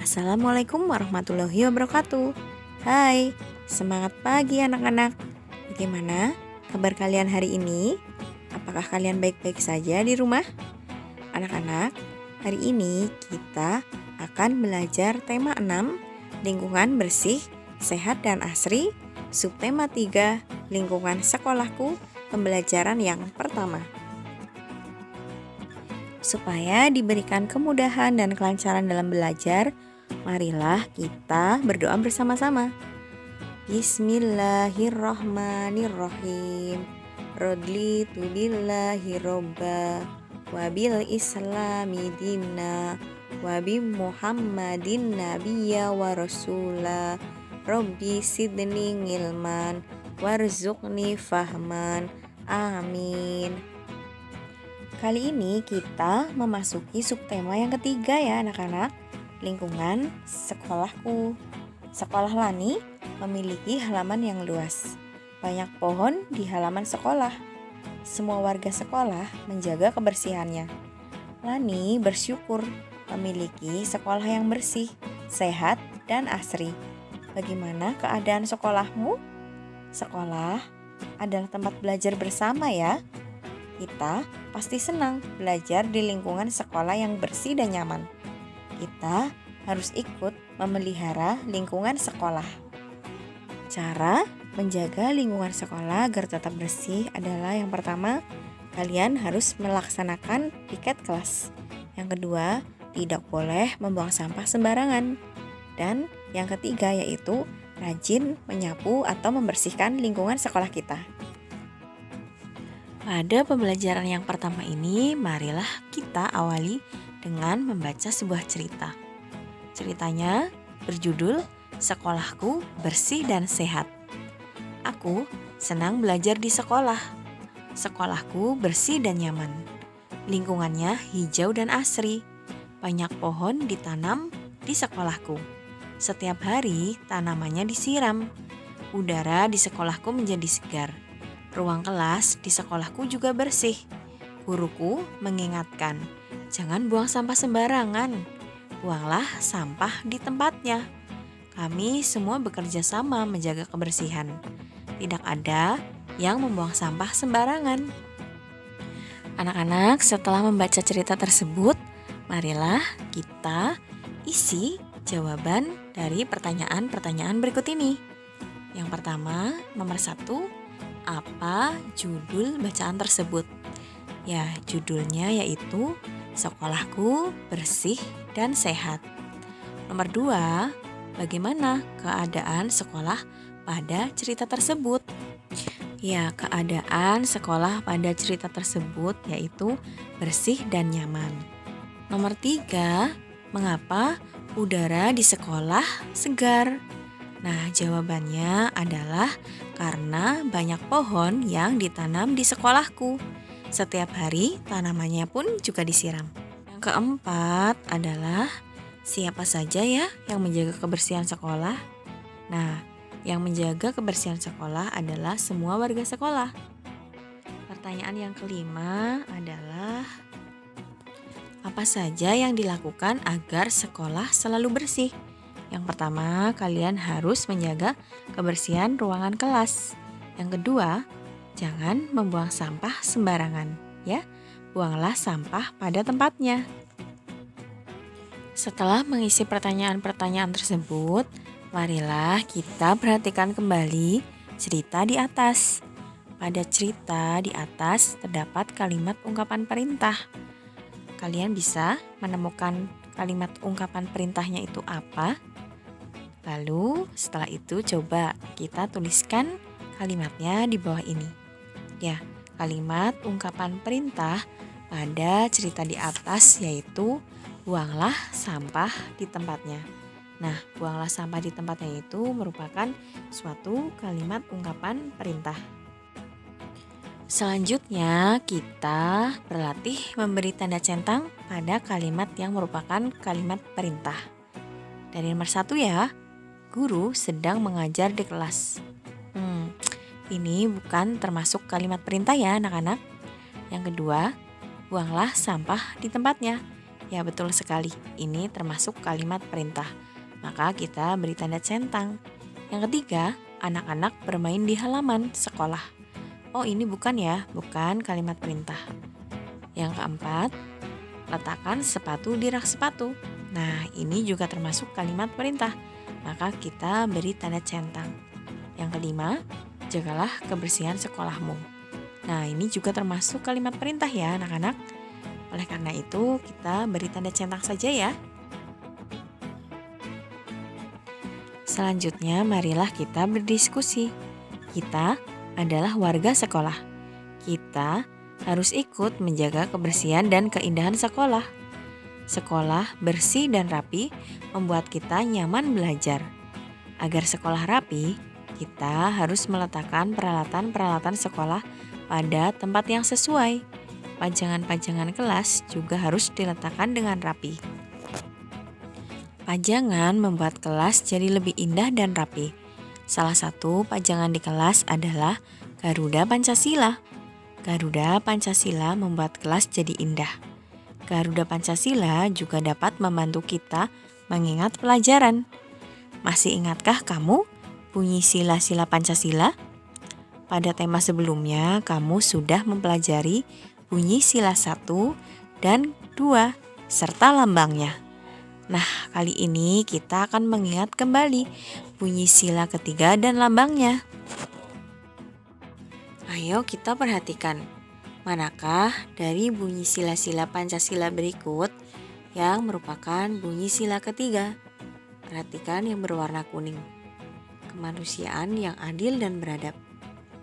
Assalamualaikum warahmatullahi wabarakatuh. Hai, semangat pagi anak-anak. Bagaimana kabar kalian hari ini? Apakah kalian baik-baik saja di rumah? Anak-anak, hari ini kita akan belajar tema 6, lingkungan bersih, sehat dan asri, subtema 3, lingkungan sekolahku, pembelajaran yang pertama. Supaya diberikan kemudahan dan kelancaran dalam belajar, marilah kita berdoa bersama-sama. Bismillahirrahmanirrahim. Raditu billahi robba wa bil islami dinna wa bi Muhammadin nabiyya wa rasula. Rabbi sidni ilman warzuqni fahman. Amin. Kali ini kita memasuki subtema yang ketiga ya anak-anak, lingkungan sekolahku. Sekolah Lani memiliki halaman yang luas. Banyak pohon di halaman sekolah. Semua warga sekolah menjaga kebersihannya. Lani bersyukur memiliki sekolah yang bersih, sehat, dan asri. Bagaimana keadaan sekolahmu? Sekolah adalah tempat belajar bersama ya. Kita pasti senang belajar di lingkungan sekolah yang bersih dan nyaman. Kita harus ikut memelihara lingkungan sekolah. Cara menjaga lingkungan sekolah agar tetap bersih adalah yang pertama, kalian harus melaksanakan piket kelas. Yang kedua, tidak boleh membuang sampah sembarangan. Dan yang ketiga yaitu rajin menyapu atau membersihkan lingkungan sekolah kita. Pada pembelajaran yang pertama ini, marilah kita awali dengan membaca sebuah cerita. Ceritanya berjudul Sekolahku Bersih dan Sehat. Aku senang belajar di sekolah. Sekolahku bersih dan nyaman. Lingkungannya hijau dan asri. Banyak pohon ditanam di sekolahku. Setiap hari tanamannya disiram. Udara di sekolahku menjadi segar. Ruang kelas di sekolahku juga bersih. Guruku mengingatkan, jangan buang sampah sembarangan. Buanglah sampah di tempatnya. Kami semua bekerja sama menjaga kebersihan. Tidak ada yang membuang sampah sembarangan. Anak-anak, setelah membaca cerita tersebut, marilah kita isi jawaban dari pertanyaan-pertanyaan berikut ini. Yang pertama, nomor 1. Apa judul bacaan tersebut? Ya, judulnya yaitu Sekolahku Bersih dan Sehat. Nomor 2, bagaimana keadaan sekolah pada cerita tersebut? Ya, keadaan sekolah pada cerita tersebut yaitu bersih dan nyaman. Nomor 3, mengapa udara di sekolah segar? Nah, jawabannya adalah karena banyak pohon yang ditanam di sekolahku. Setiap hari tanamannya pun juga disiram. Yang keempat adalah siapa saja ya yang menjaga kebersihan sekolah? Nah, yang menjaga kebersihan sekolah adalah semua warga sekolah. Pertanyaan yang kelima adalah apa saja yang dilakukan agar sekolah selalu bersih? Yang pertama, kalian harus menjaga kebersihan ruangan kelas. Yang kedua, jangan membuang sampah sembarangan, ya. Buanglah sampah pada tempatnya. Setelah mengisi pertanyaan-pertanyaan tersebut, marilah kita perhatikan kembali cerita di atas. Pada cerita di atas terdapat kalimat ungkapan perintah. Kalian bisa menemukan kalimat ungkapan perintahnya itu apa? Lalu setelah itu coba kita tuliskan kalimatnya di bawah ini. Ya, kalimat ungkapan perintah pada cerita di atas yaitu buanglah sampah di tempatnya. Nah, buanglah sampah di tempatnya itu merupakan suatu kalimat ungkapan perintah. Selanjutnya kita berlatih memberi tanda centang pada kalimat yang merupakan kalimat perintah. Dari nomor 1 ya. Guru sedang mengajar di kelas. Ini bukan termasuk kalimat perintah ya anak-anak. Yang kedua, buanglah sampah di tempatnya. Ya betul sekali, ini termasuk kalimat perintah. Maka kita beri tanda centang. Yang ketiga, anak-anak bermain di halaman sekolah. Oh ini bukan ya, bukan kalimat perintah. Yang keempat, letakkan sepatu di rak sepatu. Nah ini juga termasuk kalimat perintah. Maka kita beri tanda centang. Yang kelima, jagalah kebersihan sekolahmu. Nah ini juga termasuk kalimat perintah ya anak-anak. Oleh karena itu kita beri tanda centang saja ya. Selanjutnya marilah kita berdiskusi. Kita adalah warga sekolah. Kita harus ikut menjaga kebersihan dan keindahan sekolah. Sekolah bersih dan rapi membuat kita nyaman belajar. Agar sekolah rapi, kita harus meletakkan peralatan-peralatan sekolah pada tempat yang sesuai. Pajangan-pajangan kelas juga harus diletakkan dengan rapi. Pajangan membuat kelas jadi lebih indah dan rapi. Salah satu pajangan di kelas adalah Garuda Pancasila. Garuda Pancasila membuat kelas jadi indah. Garuda Pancasila juga dapat membantu kita mengingat pelajaran. Masih ingatkah kamu bunyi sila-sila Pancasila? Pada tema sebelumnya, kamu sudah mempelajari bunyi sila 1 dan 2 serta lambangnya. Nah, kali ini kita akan mengingat kembali bunyi sila ketiga dan lambangnya. Ayo kita perhatikan, manakah dari bunyi sila-sila Pancasila berikut yang merupakan bunyi sila ketiga? Perhatikan yang berwarna kuning. Kemanusiaan yang adil dan beradab.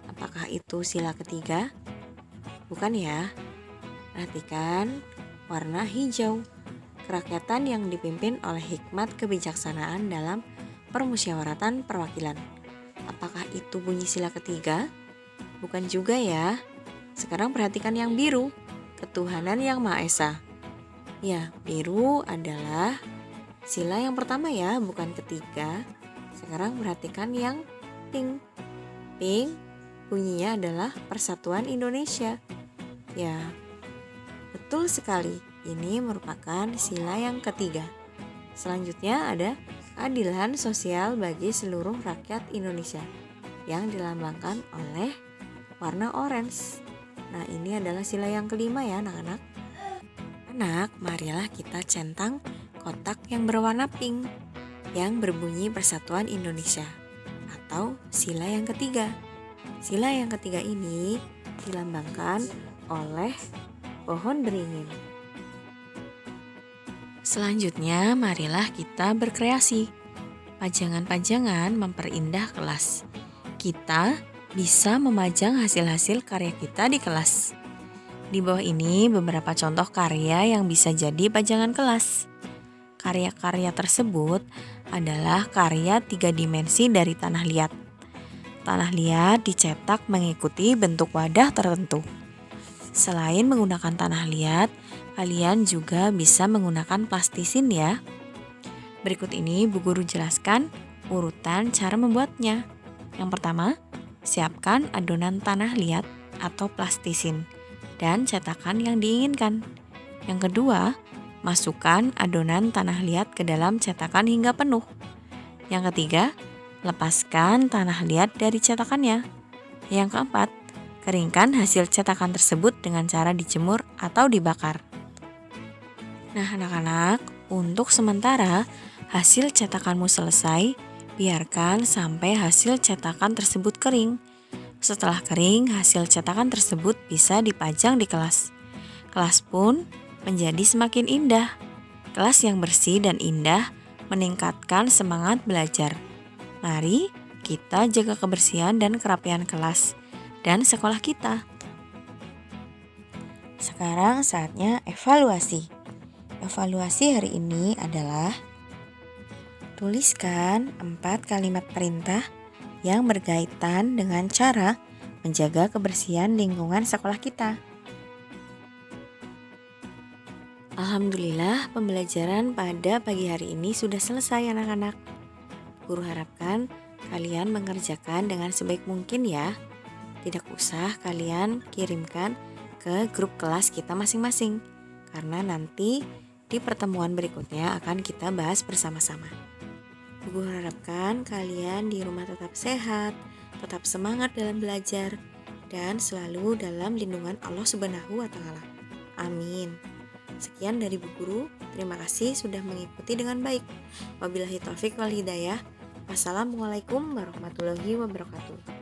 Apakah itu sila ketiga? Bukan ya. Perhatikan warna hijau. Kerakyatan yang dipimpin oleh hikmat kebijaksanaan dalam permusyawaratan perwakilan. Apakah itu bunyi sila ketiga? Bukan juga ya. Sekarang perhatikan yang biru. Ketuhanan yang Maha Esa. Ya, biru adalah sila yang pertama ya, bukan ketiga. Sekarang perhatikan yang pink. Pink bunyinya adalah Persatuan Indonesia. Ya, betul sekali. Ini merupakan sila yang ketiga. Selanjutnya ada keadilan sosial bagi seluruh rakyat Indonesia yang dilambangkan oleh warna orange. Nah, ini adalah sila yang kelima ya anak-anak. Anak, marilah kita centang kotak yang berwarna pink yang berbunyi Persatuan Indonesia atau sila yang ketiga. Sila yang ketiga ini dilambangkan oleh pohon beringin. Selanjutnya, marilah kita berkreasi. Pajangan-pajangan memperindah kelas. Kita bisa memajang hasil-hasil karya kita di kelas. Di bawah ini beberapa contoh karya yang bisa jadi pajangan kelas. Karya-karya tersebut adalah karya 3 dimensi dari tanah liat. Tanah liat dicetak mengikuti bentuk wadah tertentu. Selain menggunakan tanah liat, kalian juga bisa menggunakan plastisin ya. Berikut ini Bu Guru jelaskan urutan cara membuatnya. Yang pertama, siapkan adonan tanah liat atau plastisin dan cetakan yang diinginkan. Yang kedua, masukkan adonan tanah liat ke dalam cetakan hingga penuh. Yang ketiga, lepaskan tanah liat dari cetakannya. Yang keempat, keringkan hasil cetakan tersebut dengan cara dijemur atau dibakar. Nah anak-anak, untuk sementara hasil cetakanmu selesai, biarkan sampai hasil cetakan tersebut kering. Setelah kering, hasil cetakan tersebut bisa dipajang di kelas. Kelas pun menjadi semakin indah. Kelas yang bersih dan indah meningkatkan semangat belajar. Mari kita jaga kebersihan dan kerapian kelas dan sekolah kita. Sekarang saatnya evaluasi. Evaluasi hari ini adalah tuliskan 4 kalimat perintah yang berkaitan dengan cara menjaga kebersihan lingkungan sekolah kita. Alhamdulillah, pembelajaran pada pagi hari ini sudah selesai anak-anak. Guru harapkan kalian mengerjakan dengan sebaik mungkin ya. Tidak usah kalian kirimkan ke grup kelas kita masing-masing, karena nanti di pertemuan berikutnya akan kita bahas bersama-sama. Bu Guru harapkan kalian di rumah tetap sehat, tetap semangat dalam belajar, dan selalu dalam lindungan Allah Subhanahu wa Ta'ala. Amin. Sekian dari Bu Guru, terima kasih sudah mengikuti dengan baik. Wabillahi taufik wal hidayah. Wassalamualaikum warahmatullahi wabarakatuh.